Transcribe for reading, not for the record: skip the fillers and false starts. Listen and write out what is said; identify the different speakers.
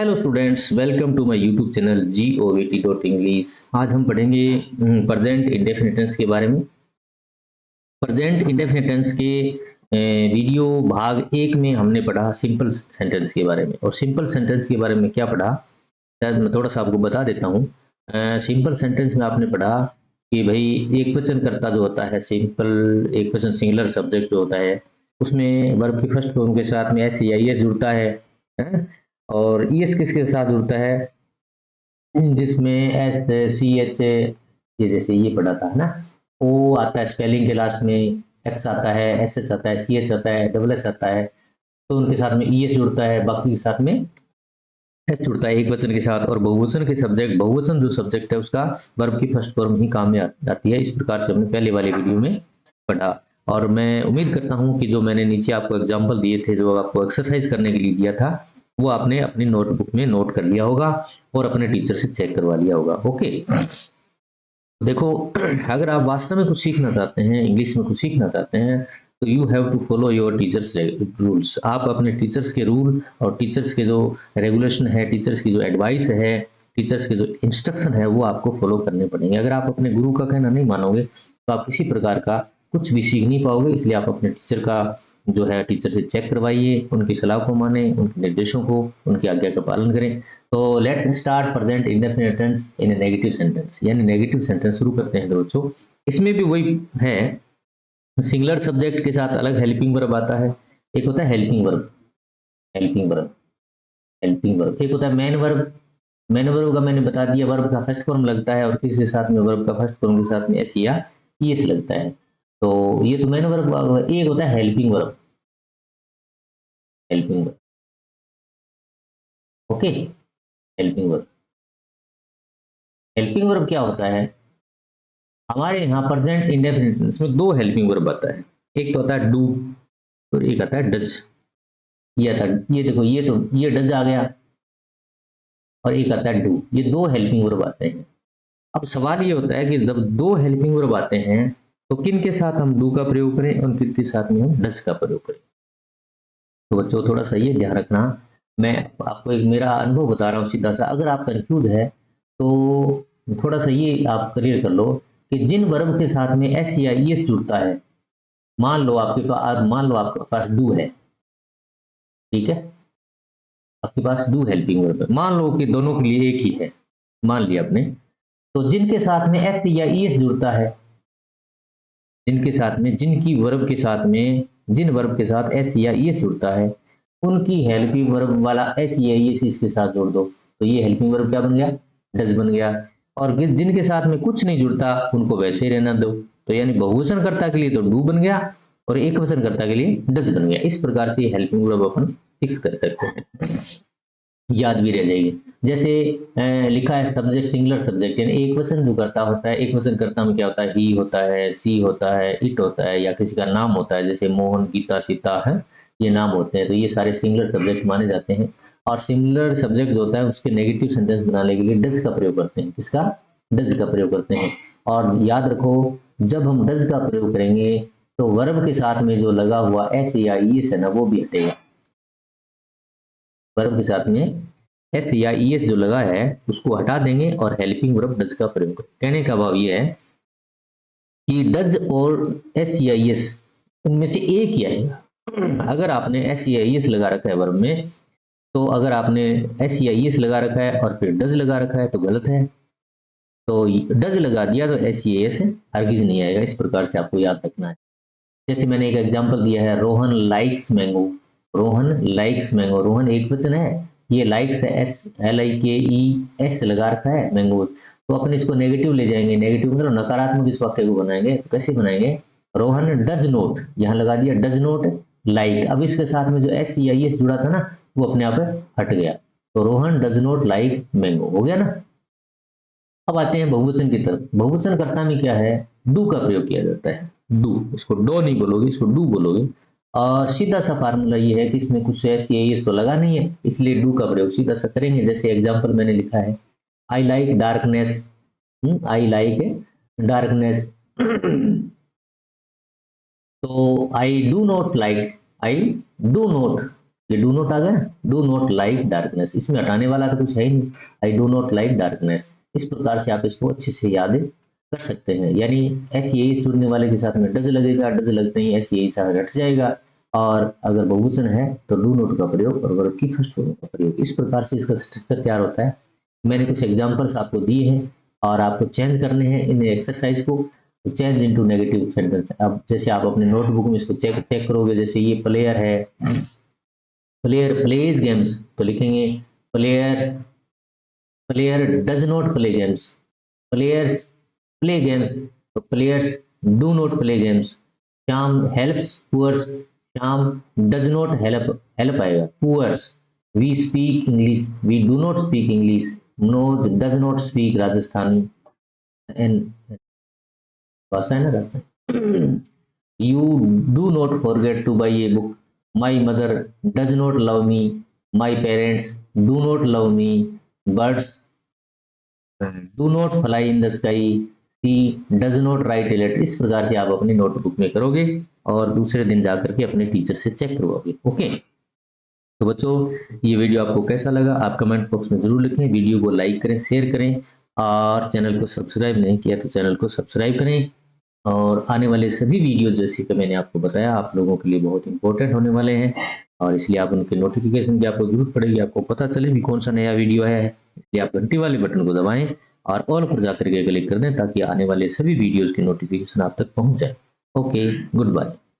Speaker 1: Hello students, welcome to my YouTube channel GOVT.English। आज हम पढ़ेंगे प्रेजेंट इंडेफिनिट टेंस के बारे में। प्रेजेंट इंडेफिनिट टेंस के वीडियो भाग 1 में हमने पढ़ा सिंपल सेंटेंस के बारे में। और सिंपल सेंटेंस के बारे में क्या पढ़ा, शायद मैं थोड़ा सा आपको बता देता हूँ। सिंपल सेंटेंस में आपने पढ़ा कि भाई एक वचन कर्ता जो होता है, सिंपल एक वचन सिंगुलर सब्जेक्ट जो होता है, उसमें वर्ब की फर्स्ट फॉर्म के साथ में एस या ईएस जुड़ता है? और ईएस किसके साथ जुड़ता है? जिसमें एस सी एच, ये जैसे ये पढ़ा था ना, ओ आता है स्पेलिंग के लास्ट में, एक्स आता है, एस एच आता है, सी एच आता है, डबल एस आता है, तो उनके साथ में ईएस जुड़ता है, बाकी के साथ में एस जुड़ता है एक वचन के साथ। और बहुवचन के सब्जेक्ट, बहुवचन जो सब्जेक्ट है उसका वर्ब की फर्स्ट फॉर्म ही काम में आती है। इस प्रकार से हमने पहले वाले वीडियो में पढ़ा। और मैं उम्मीद करता हूं कि जो मैंने नीचे आपको एग्जाम्पल दिए थे, जो आपको एक्सरसाइज करने के लिए दिया था, वो आपने अपनी नोटबुक में नोट कर लिया होगा और अपने टीचर से चेक करवा लिया होगा। ओके, देखो, अगर आप वास्तव में कुछ सीखना चाहते हैं, इंग्लिश में कुछ सीखना चाहते हैं, तो you have to follow your teachers rules. आप अपने टीचर्स के रूल और टीचर्स के जो रेगुलेशन है, टीचर्स की जो एडवाइस है, टीचर्स के जो इंस्ट्रक्शन है, वो आपको फॉलो करने पड़ेंगे। अगर आप अपने गुरु का कहना नहीं मानोगे तो आप किसी प्रकार का कुछ भी सीख नहीं पाओगे। इसलिए आप अपने टीचर का जो है, टीचर से चेक करवाइए, उनकी सलाह को माने, उनके निर्देशों को, उनकी आज्ञा का पालन करें। तो let start present indefinite tense in a negative sentence, यानी नेगेटिव सेंटेंस शुरू करते हैं दोस्तों। इसमें भी वही है, सिंगुलर सब्जेक्ट के साथ अलग हेल्पिंग वर्ब आता है। एक होता है helping verb, helping verb, helping verb. एक होता है मेन वर्ब। मेन वर्ब का मैंने बता दिया, वर्ब का फर्स्ट फॉर्म लगता है और किसके साथ में, वर्ब का फर्स्ट फॉर्म के साथ में एस या ईएस लगता है। तो ये तो मेन वर्ब। एक होता है helping verb, helping verb. Okay, helping verb. Helping verb क्या होता है? हमारे यहाँ प्रेजेंट इंडेफिनिट इसमें दो हेल्पिंग वर्ब आता है। एक तो आता है डू और एक आता है डज। ये आता है, ये देखो, ये तो ये डज आ गया और एक आता है डू। ये दो हेल्पिंग वर्ब आते हैं। अब सवाल ये होता है कि जब दो हेल्पिंग वर्ब आते हैं तो किन के साथ हम डू का प्रयोग करें और किन के साथ में हम डज का प्रयोग करें। तो बच्चों थोड़ा सा ये ध्यान रखना। मैं आपको एक मेरा अनुभव बता रहा हूँ सीधा सा। अगर आप कंफ्यूज है तो थोड़ा सा ये आप क्लियर कर लो कि जिन वर्ब के साथ में एस या ईएस जुड़ता है, मान लो आपके पास डू है, ठीक है, आपके पास डू हेल्पिंग वर्ब है, मान लो कि दोनों के लिए एक ही है, मान लिया आपने। तो जिनके साथ में एस या ईएस जुड़ता है, जिनके साथ में, जिनकी वर्ब के साथ में, जिन वर्ब के साथ एस या ईएस जुड़ता है, उनकी हेल्पिंग वर्ब वाला एस या ईएस इसके साथ जोड़ दो, तो ये हेल्पिंग वर्ब क्या बन गया? डज बन गया। और जिनके साथ में कुछ नहीं जुड़ता उनको वैसे ही रहना दो, तो यानी बहुवचन कर्ता के लिए तो डू बन गया और एक वचन कर्ता के लिए डज बन गया। इस प्रकार से हेल्पिंग वर्ब अपन फिक्स कर सकते हैं, याद भी रह जाएगी। जैसे लिखा है सब्जेक्ट, सिंगुलर सब्जेक्ट, यानी एक वचन जो कर्ता होता है, एक वचन कर्ता में क्या होता है? ही होता है, सी होता है, इट होता है, या किसी का नाम होता है, जैसे मोहन, गीता, सीता है, ये नाम होते हैं। तो ये सारे सिंगुलर सब्जेक्ट माने जाते हैं। और सिंगुलर सब्जेक्ट जो होता है उसके नेगेटिव सेंटेंस बनाने के लिए डज का प्रयोग करते हैं। किसका? डज का प्रयोग करते हैं। और याद रखो, जब हम डज का प्रयोग करेंगे तो वर्ब के साथ में जो लगा हुआ एस या ईएस है ना, वो भी हटेगा। वर्ब के साथ में एस या ईएस जो लगा है उसको हटा देंगे और हेल्पिंग वर्ब डज का प्रयोग करें। कहने का भाव ये है कि डज और एस या ईएस इनमें से एक ही आएगा। अगर आपने एस या ईएस लगा रखा है वर्ब में, तो अगर आपने एस या ईएस लगा रखा है और फिर डज लगा रखा है तो गलत है। तो डज लगा दिया तो एस या ईएस हरगिज नहीं आएगा। इस प्रकार से आपको याद रखना है। जैसे मैंने एक एग्जांपल दिया है, Rohan likes mango. Rohan likes mango, Rohan एक वचन है, ये लाइक्स है, एस LIKE लगा रखा है, मैंगो। तो अपन इसको नेगेटिव ले जाएंगे, नेगेटिव मतलब नकारात्मक इस वाक्य को बनाएंगे। तो कैसे बनाएंगे? रोहन डज नोट, यहाँ लगा दिया डज नोट लाइक। अब इसके साथ में जो एस या एस जुड़ा था ना, वो अपने आप हट गया। तो Rohan does note like mango हो गया ना। अब आते हैं बहुवचन की तरफ। बहुवचन कर्ता में क्या है? डू का प्रयोग किया जाता है। डू, इसको डो नहीं बोलोगे, इसको डू बोलोगे। और सीधा सा फार्मूला ये है कि इसमें कुछ ऐसी है, ये तो लगा नहीं है, इसलिए डू का प्रयोग सीधा सा करेंगे। जैसे एग्जांपल मैंने लिखा है, I like darkness, I like darkness. तो I do not like, I do not ये डू नॉट आ गया, डू नॉट लाइक डार्कनेस, इसमें हटाने वाला तो कुछ है ही नहीं, आई डू नॉट लाइक डार्कनेस। इस प्रकार से आप इसको अच्छे से याद कर सकते हैं। यानी ऐसे यही सुनने वाले के साथ में डज लगेगा, डज लगते ही ऐसे यही सारा हट जाएगा। और अगर बहुवचन है तो डू नॉट का प्रयोग और वर्ब की फर्स्ट फॉर्म का प्रयोग। इस प्रकार से इसका स्ट्रक्चर तैयार होता है। मैंने कुछ एग्जाम्पल्स आपको दिए हैं और आपको चेंज करने हैं इन एक्सरसाइज को, चेंज इनटू नेगेटिव सेंटेंस। अब जैसे आप अपने नोटबुक में इसको चेक करोगे, जैसे ये प्लेयर है, प्लेयर प्लेज गेम्स, तो लिखेंगे players, player does not play games, players play games, तो players do not play games. Shyam helps poors, Shyam does not help आएगा, poors. We speak English, we do not speak English. Manoj does not speak Rajasthani, and भाषा है ना Rajasthani. You do not forget to buy a book, my mother does not love me, my parents do not love me, birds do not fly in the sky, she does not write a letter. इस प्रकार से आप अपनी notebook में करोगे और दूसरे दिन जाकर के अपने टीचर से चेक करवाओगे। ओके, तो बच्चों ये वीडियो आपको कैसा लगा आप कमेंट बॉक्स में जरूर लिखें। वीडियो को लाइक करें, शेयर करें और चैनल को सब्सक्राइब नहीं किया तो चैनल को सब्सक्राइब करें। और आने वाले सभी वीडियो जैसे कि मैंने आपको बताया आप लोगों के लिए बहुत इंपॉर्टेंट होने वाले हैं और इसलिए आप उनके नोटिफिकेशन की आपको जरूरत पड़ेगी, आपको पता चले कि कौन सा नया वीडियो है। इसलिए आप घंटी वाले बटन को दबाएं और ऑल पर जाकर के क्लिक कर दें ताकि आने वाले सभी वीडियोज़ की नोटिफिकेशन आप तक पहुंच जाए। Okay, good bye.